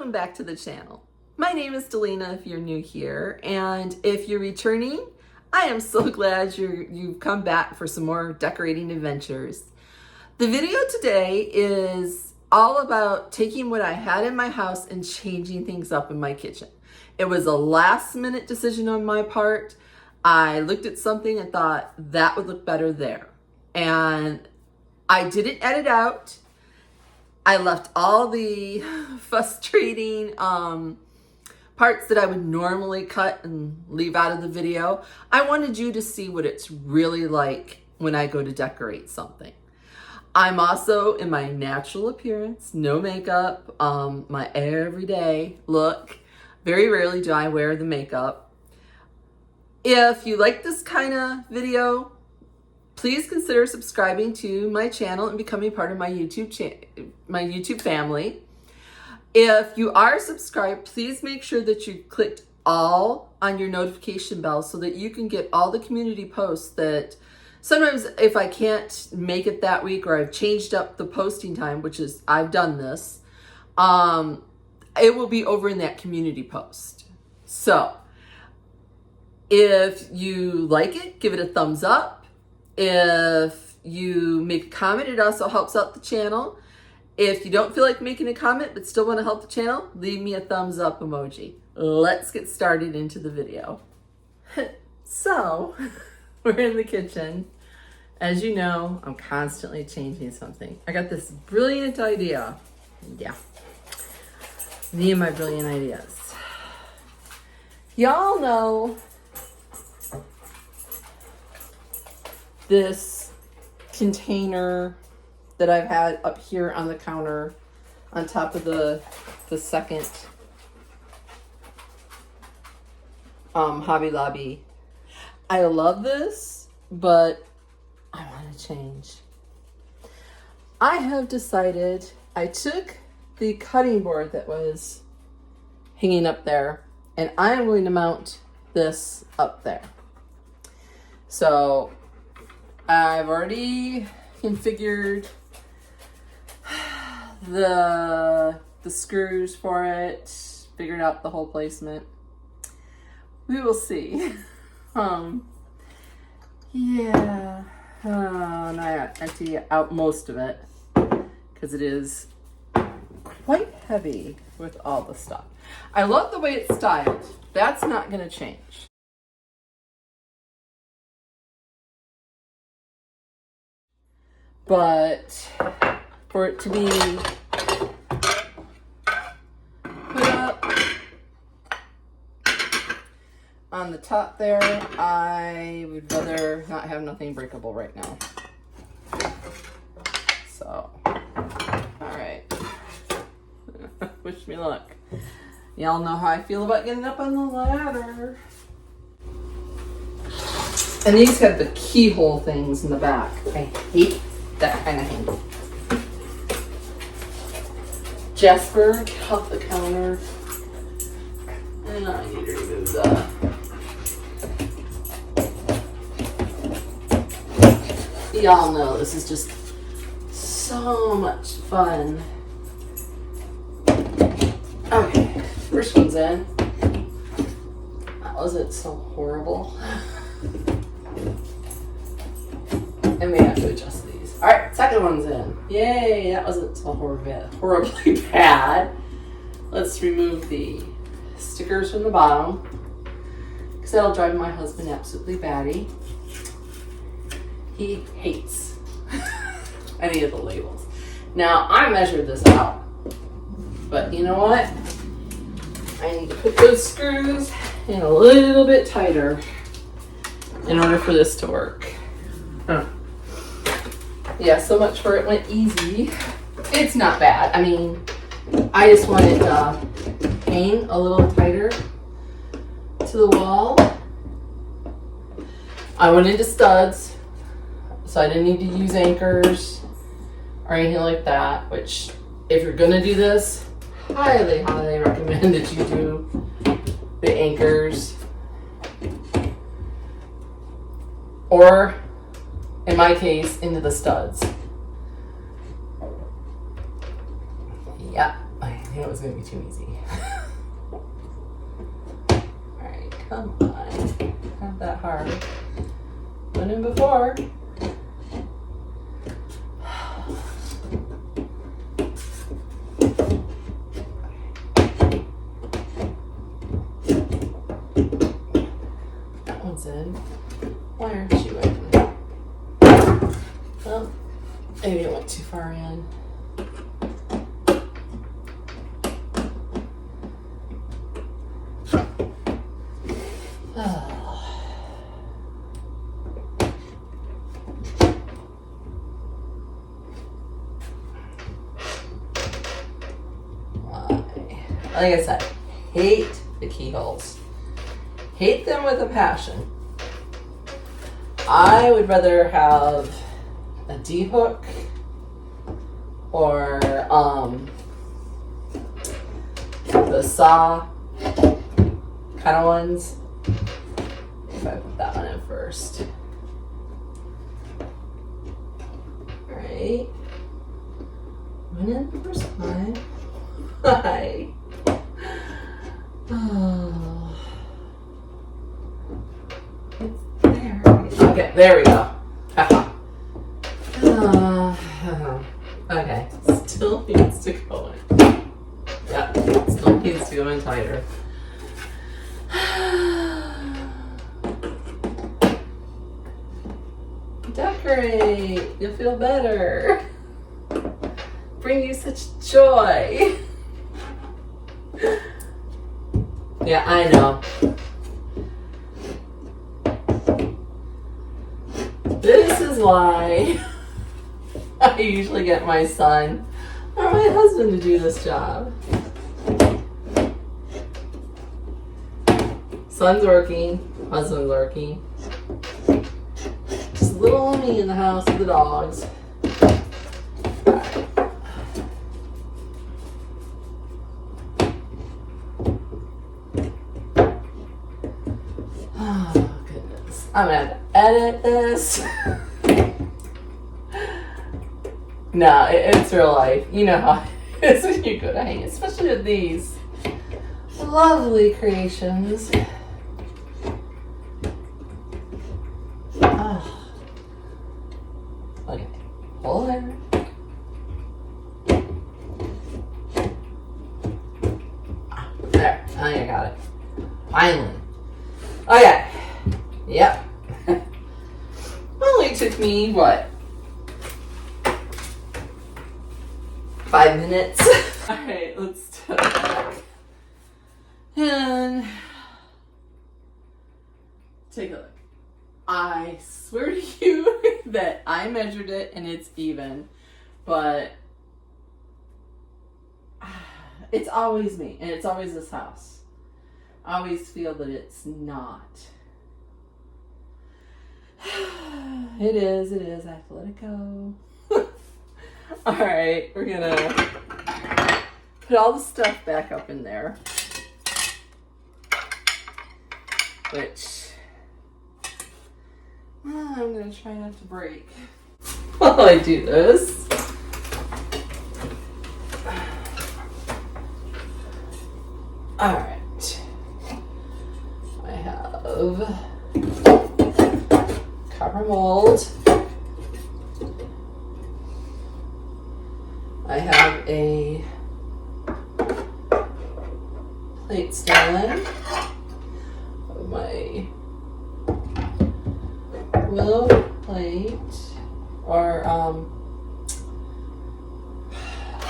Welcome back to the channel. My name is Delina if you're new here, and if you're returning, I am so glad you've come back for some more decorating adventures. The video today is all about taking what I had in my house and changing things up in my kitchen. It was a last minute decision on my part. I looked at something and thought that would look better there. And I didn't edit out. I left all the frustrating parts that I would normally cut and leave out of the video. I wanted you to see what it's really like when I go to decorate something. I'm also in my natural appearance, no makeup, my everyday look. Very rarely do I wear the makeup. If you like this kind of video, please consider subscribing to my channel and becoming part of my YouTube family. If you are subscribed, please make sure that you clicked all on your notification bell so that you can get all the community posts that sometimes if I can't make it that week or I've changed up the posting time, which is I've done this, it will be over in that community post. So if you like it, give it a thumbs up. If you make a comment, it also helps out the channel. If you don't feel like making a comment but still want to help the channel, leave me a thumbs up emoji. Let's get started into the video. So, we're in the kitchen. As you know, I'm constantly changing something. I got this brilliant idea. Yeah. Me and my brilliant ideas. Y'all know this container that I've had up here on the counter on top of the second Hobby Lobby. I love this, but I want to change. I have decided I took the cutting board that was hanging up there and I am going to mount this up there. So I've already configured the screws for it, figured out the whole placement. We will see. Yeah. And I have to get out most of it because it is quite heavy with all the stuff. I love the way it's styled. That's not going to change. But for it to be put up on the top there, I would rather not have nothing breakable right now. So, all right. Wish me luck. Y'all know how I feel about getting up on the ladder. And these have the keyhole things in the back. I hate that kind of handle. Jasper off the counter. And I need to remove that. Y'all know this is just so much fun. Okay, first one's in. That wasn't so horrible. And we have to adjust these. All right, second one's in. Yay, that wasn't so horribly bad. Let's remove the stickers from the bottom because that'll drive my husband absolutely batty. He hates any of the labels. Now, I measured this out, but you know what? I need to put those screws in a little bit tighter in order for this to work. Yeah, so much for it went easy. It's not bad. I mean, I just wanted to hang a little tighter to the wall. I went into studs, so I didn't need to use anchors or anything like that, which if you're gonna do this, highly, highly recommend that you do the anchors. Or in my case, into the studs. Yeah, I think it was going to be too easy. Alright, come on. Not that hard. Went in before. That one's in. Why aren't you in? Well, maybe it went too far in. Like I said, hate the keyholes. Hate them with a passion. I would rather have a D-hook or the saw kind of ones. If I put that one in first. Alright. Went in the first time. Hi. Oh. It's there. Okay, there we go. Okay, still needs to go in. Yep, still needs to go in tighter. Decorate. You'll feel better. Bring you such joy. Yeah, I know. This is why I usually get my son or my husband to do this job. Son's working, husband's working. Just little old me in the house with the dogs. Oh, goodness. I'm gonna have to edit this. No, it's real life. You know how it is when you go to hang, especially with these lovely creations. Oh. Okay, pull her. There, I think I got it. Finally. Okay. Yep. Only took me, what? 5 minutes. Alright, let's step back. And take a look. I swear to you that I measured it and it's even, but it's always me and it's always this house. I always feel that it's not. It is. I have to let it go. Alright, we're gonna put all the stuff back up in there. Which I'm gonna try not to break while I do this. Alright. I have copper mold. I have a plate stand of my willow plate, or I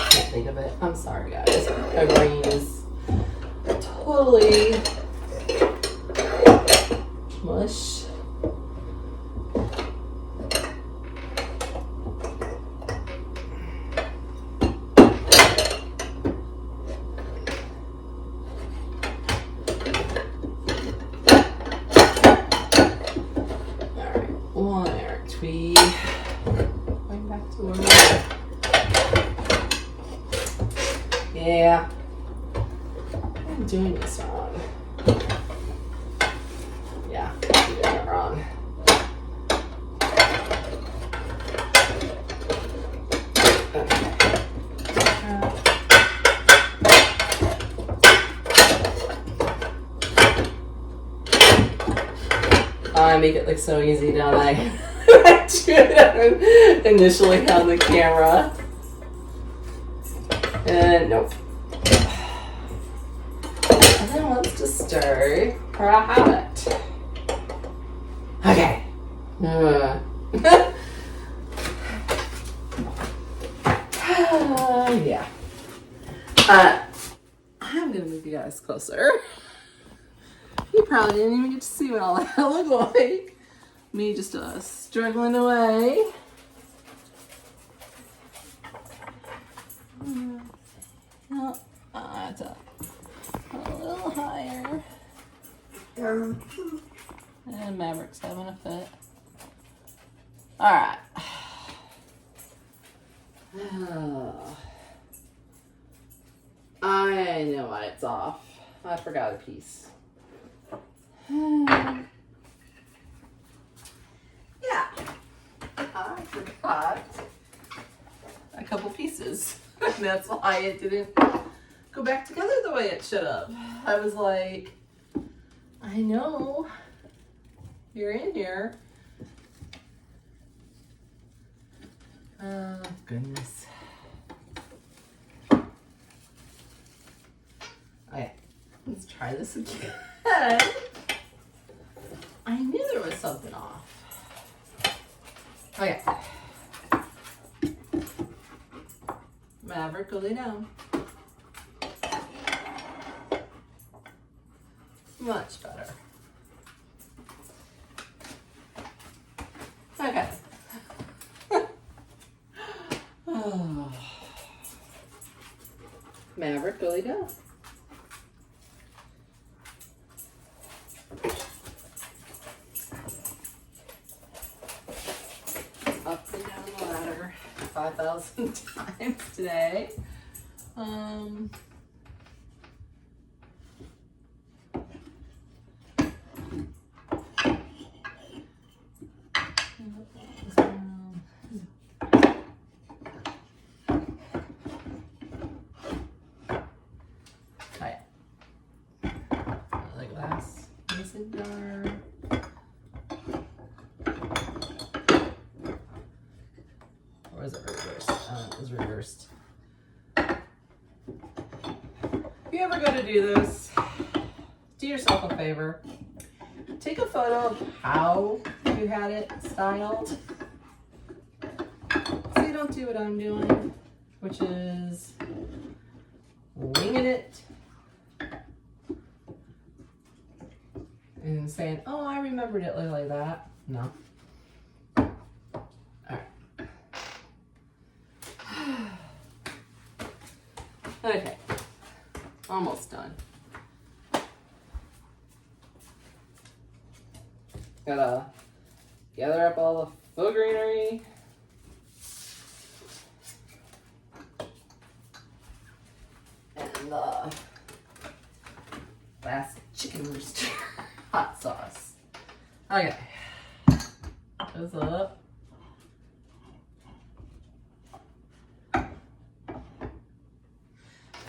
can't think of it. I'm sorry, guys. My brain is totally mush. Going back to work. Yeah, I'm doing this wrong. Yeah, I'm doing it wrong. Okay. I make it look so easy, don't I? I do it initially on the camera. And nope. And then let's just stir for a habit. Okay. Yeah. I'm gonna move you guys closer. You probably didn't even get to see what all that looked like. Me just struggling away. No, it's a little higher. And Maverick's having a fit. All right. I know why it's off. I forgot a piece. Yeah, I forgot a couple pieces. And that's why it didn't go back together the way it should have. I was like, I know you're in here. Oh, goodness. Okay, let's try this again. I knew there was something off. Okay. Maverick, go lay down. Much better. Okay. Oh. Maverick, go lay down. Up and down the ladder 5,000 times today. The glass mason jar. Or is it reversed? It was reversed. If you ever go to do this, do yourself a favor. Take a photo of how you had it styled. So you don't do what I'm doing, which is winging it and saying, oh, I remembered it looked like that. No. Okay, almost done. Gotta gather up all the faux greenery. And the last chicken rooster hot sauce. Okay, goes up.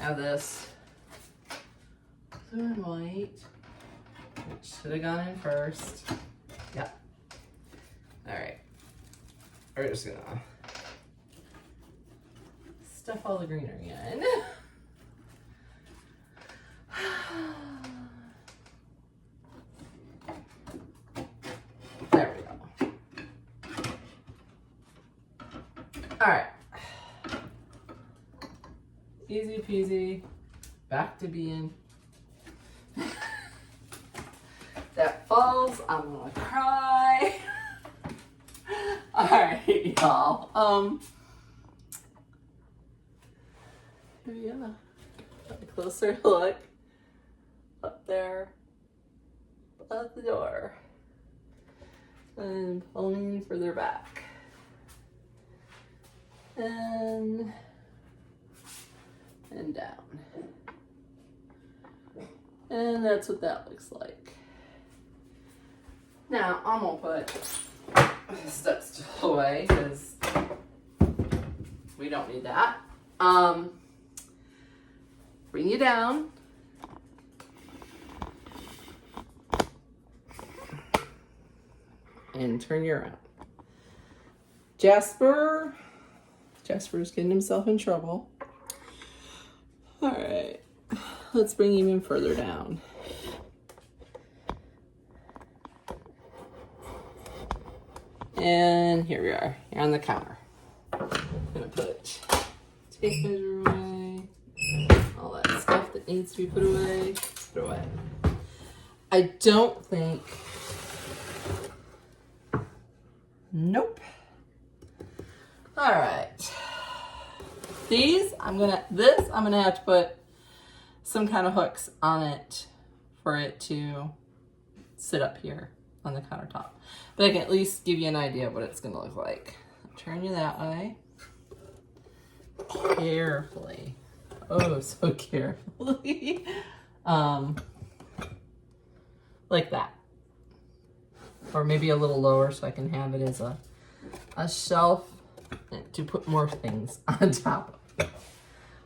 Now this blue and white, which should have gone in first. Yep. All right. We're just gonna stuff all the greenery in. There we go. All right. Easy peasy, back to being. That falls, I'm gonna cry. All right, y'all. Yeah, a closer look up there, at the door, and pulling further back, and down. And that's what that looks like. Now I'm gonna put step stool away because we don't need that. Bring you down. and turn you around. Jasper's getting himself in trouble. All right, let's bring him even further down. And here we are. You're on the counter. I'm gonna put tape measure away. All that stuff that needs to be put away. Put away. I don't think. Nope. All right. These I'm gonna have to put some kind of hooks on it for it to sit up here on the countertop. But I can at least give you an idea of what it's gonna look like. Turn you that way. Carefully. Oh, so carefully. Like that. Or maybe a little lower so I can have it as a shelf to put more things on top of.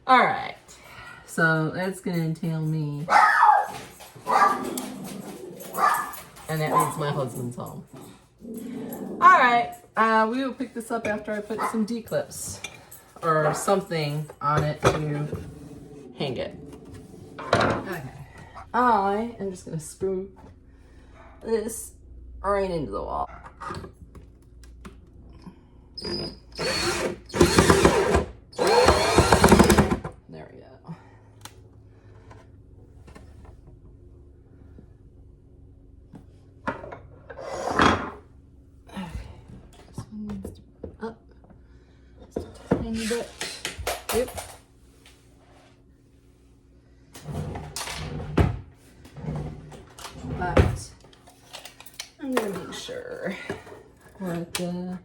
All right. So that's gonna entail me. And that means my husband's home. All right, we will pick this up after I put some D-clips or something on it to hang it. Okay. I am just gonna screw this right into the wall. There we go. Up just a tiny bit. Yep. But I'm gonna make sure we're at the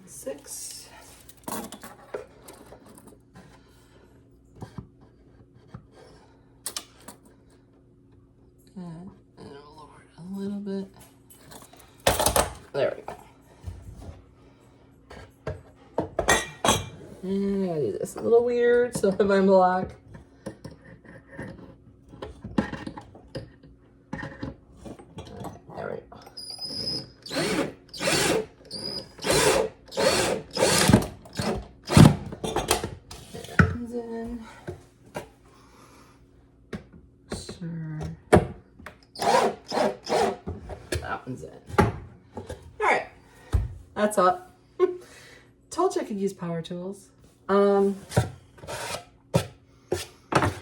6. And I'll lower it a little bit. There we go. And I gotta do this a little weird, so if I'm block. There we go. That comes in. Sure. That one's in. Alright. That's up. Told you I could use power tools.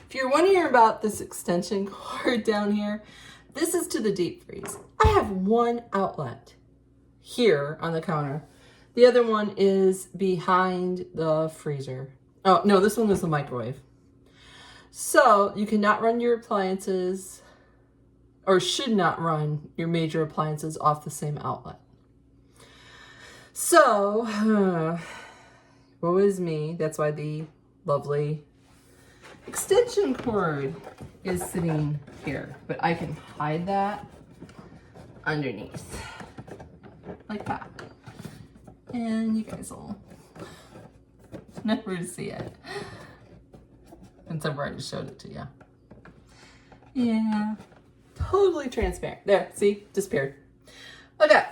If you're wondering about this extension cord down here, this is to the deep freeze. I have one outlet here on the counter. The other one is behind the freezer. Oh, no, this one is the microwave. So you cannot run your appliances, or should not run your major appliances off the same outlet. So, woe is me. That's why the lovely extension cord is sitting here. But I can hide that underneath. Like that. And you guys will never see it. Until I just showed it to you. Yeah. Totally transparent. There, see? Disappeared. Okay.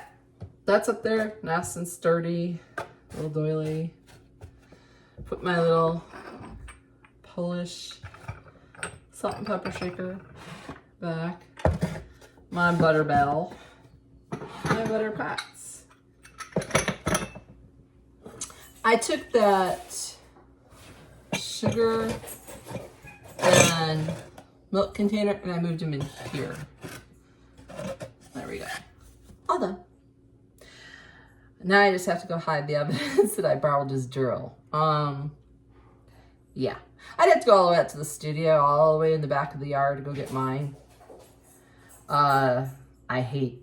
That's up there. Nice and sturdy. Little doily. Put my little Polish salt and pepper shaker back. My butter bell. My butter pots. I took that sugar and milk container and I moved them in here. There we go. All done. Now I just have to go hide the evidence that I borrowed his drill. Yeah. I'd have to go all the way out to the studio, all the way in the back of the yard to go get mine. I hate,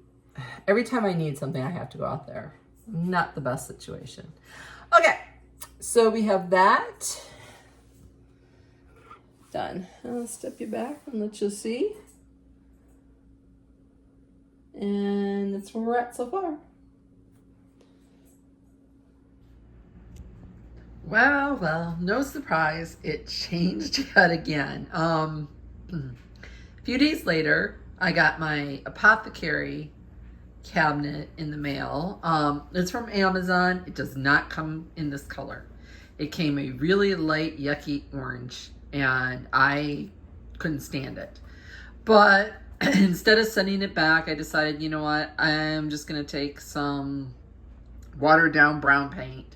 every time I need something, I have to go out there. Not the best situation. Okay, so we have that done. I'll step you back and let you see. And that's where we're at so far. Well, no surprise, it changed yet again. A few days later, I got my Apothecary cabinet in the mail. It's from Amazon. It does not come in this color. It came a really light, yucky orange, and I couldn't stand it. But instead of sending it back, I decided, you know what, I'm just going to take some watered down brown paint,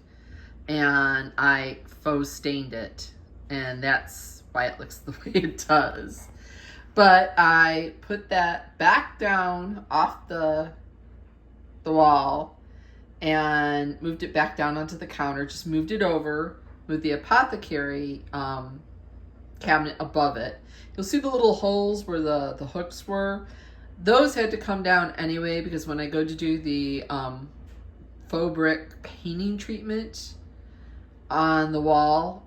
and I faux stained it, and that's why it looks the way it does. But I put that back down off the wall and moved it back down onto the counter, just moved it over with the Apothecary cabinet above it. You'll see the little holes where the hooks were. Those had to come down anyway, because when I go to do the faux brick painting treatment on the wall,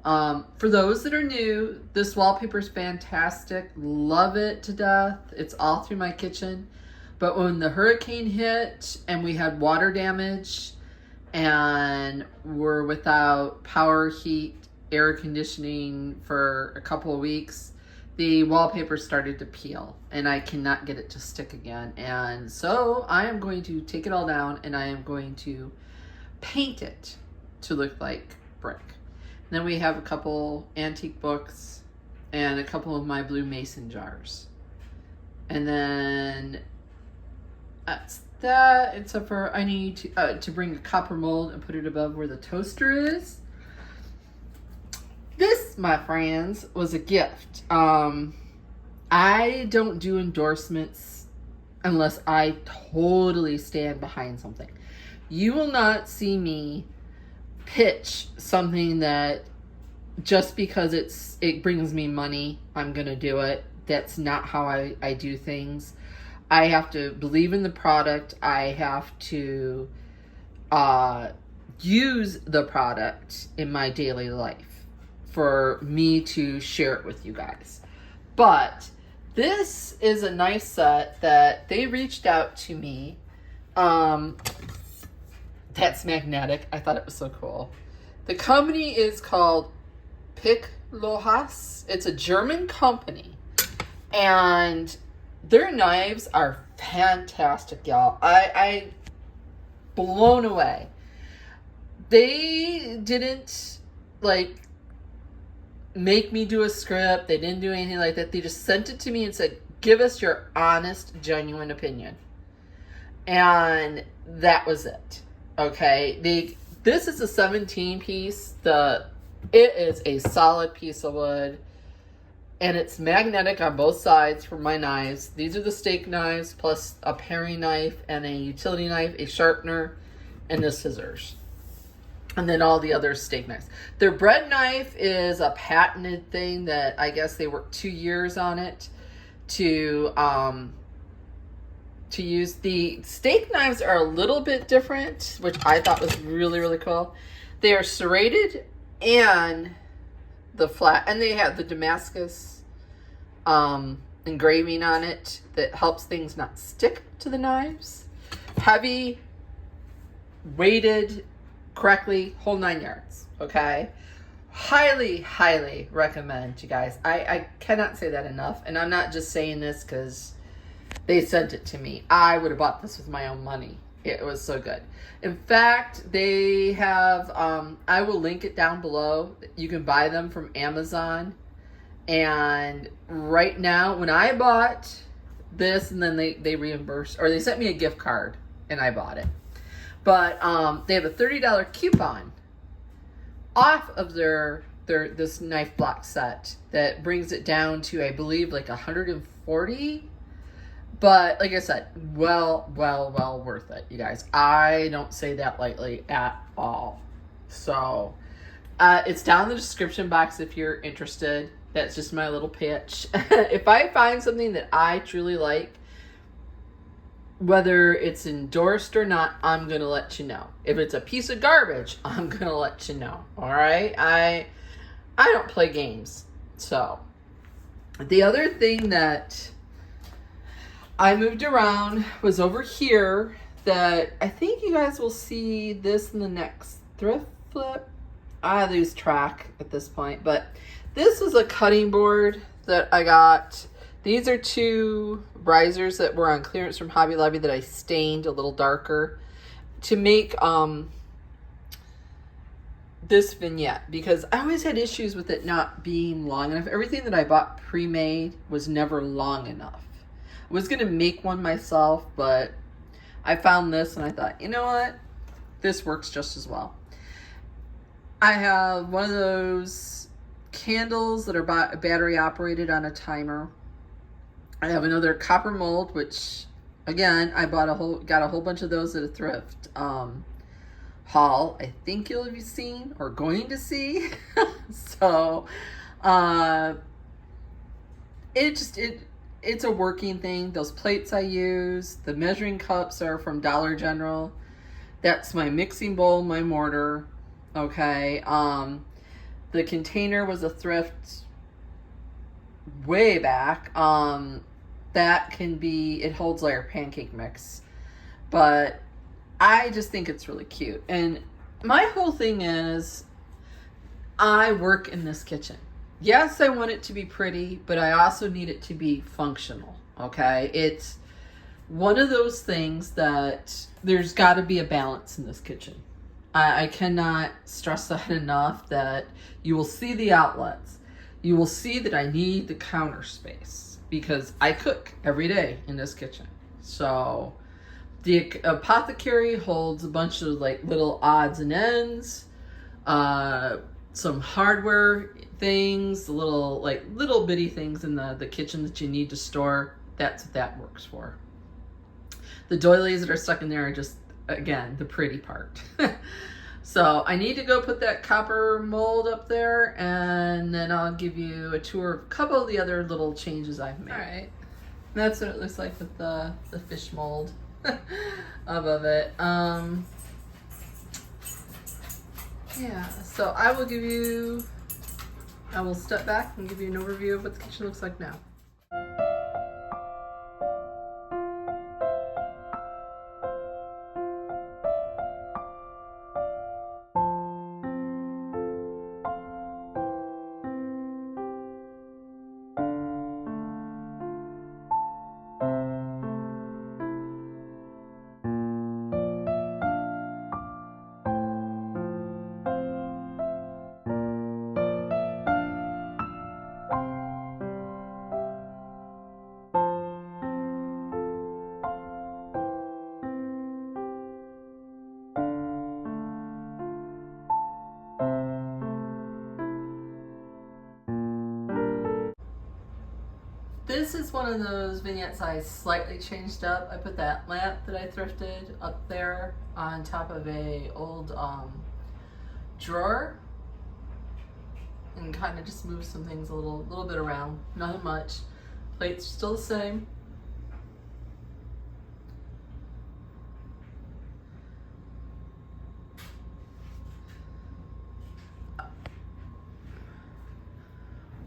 for those that are new, this wallpaper is fantastic. Love it to death. It's all through my kitchen. But when the hurricane hit and we had water damage and we're without power, heat, air conditioning for a couple of weeks, the wallpaper started to peel and I cannot get it to stick again. And so I am going to take it all down and I am going to paint it to look like brick. And then we have a couple antique books and a couple of my blue mason jars. And then that's that, except for I need to bring a copper mold and put it above where the toaster is. This, my friends, was a gift. I don't do endorsements unless I totally stand behind something. You will not see me pitch something that just because it brings me money, I'm gonna do it. That's not how I do things. I have to believe in the product. I have to use the product in my daily life for me to share it with you guys. But this is a nice set that they reached out to me. That's magnetic. I thought it was so cool. The company is called Pick Lohas. It's a German company. And their knives are fantastic, y'all. I blown away. They didn't make me do a script. They didn't do anything like that. They just sent it to me and said, give us your honest, genuine opinion. And that was it. Okay. This is a 17 piece. It is a solid piece of wood. And it's magnetic on both sides for my knives. These are the steak knives, plus a paring knife and a utility knife, a sharpener, and the scissors. And then all the other steak knives. Their bread knife is a patented thing that I guess they worked 2 years on it to use. The steak knives are a little bit different, which I thought was really, really cool. They are serrated and the flat, and they have the Damascus engraving on it that helps things not stick to the knives. Heavy, weighted correctly, whole 9 yards. Okay, highly, highly recommend, you guys. I cannot say that enough, and I'm not just saying this because they sent it to me. I would have bought this with my own money. It was so good. In fact, they have, I will link it down below. You can buy them from Amazon. And right now, when I bought this, and then they reimbursed, or they sent me a gift card, and I bought it. But they have a $30 coupon off of this knife block set that brings it down to, I believe, like $140. But like I said, well worth it, you guys. I don't say that lightly at all. So it's down in the description box if you're interested. That's just my little pitch. If I find something that I truly like, whether it's endorsed or not, I'm going to let you know. If it's a piece of garbage, I'm going to let you know. All right? I don't play games. So the other thing that I moved around was over here that I think you guys will see this in the next thrift flip. I lose track at this point, but this is a cutting board that I got. These are 2 risers that were on clearance from Hobby Lobby that I stained a little darker to make this vignette, because I always had issues with it not being long enough. Everything that I bought pre-made was never long enough. I was going to make one myself, but I found this and I thought, you know what? This works just as well. I have one of those candles that are battery operated on a timer. I have another copper mold, which again, I got a whole bunch of those at a thrift haul. I think you'll be seeing or going to see. So it's a working thing. Those plates I use, the measuring cups are from Dollar General. That's my mixing bowl, my mortar. Okay. The container was a thrift way back. That can be, it holds like our pancake mix, but I just think it's really cute. And my whole thing is, I work in this kitchen. Yes, I want it to be pretty, but I also need it to be functional. Okay. It's one of those things that there's got to be a balance in this kitchen. I cannot stress that enough, that you will see the outlets. You will see that I need the counter space because I cook every day in this kitchen. So the apothecary holds a bunch of like little odds and ends, some hardware things, little bitty things in the kitchen that you need to store. That's what that works for. The doilies that are stuck in there are just, again, the pretty part. So I need to go put that copper mold up there, and then I'll give you a tour of a couple of the other little changes I've made. All right. That's what it looks like with the fish mold above it. Yeah, so I will step back and give you an overview of what the kitchen looks like now. This is one of those vignettes I slightly changed up. I put that lamp that I thrifted up there on top of a old drawer, and kind of just moved some things a little bit around. Nothing much. Plates still the same.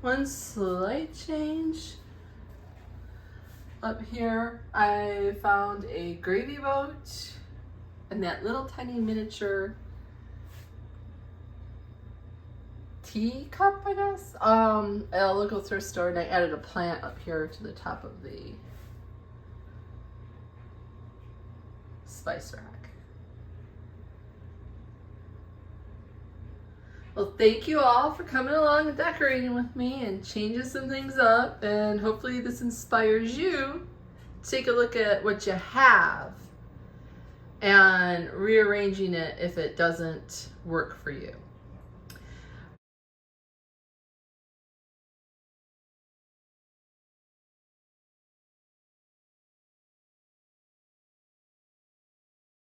One slight change. Up here, I found a gravy boat and that little tiny miniature teacup, I guess. At a local thrift store, and I added a plant up here to the top of the spice rack. Well, thank you all for coming along and decorating with me and changing some things up, and hopefully this inspires you to take a look at what you have and rearranging it if it doesn't work for you.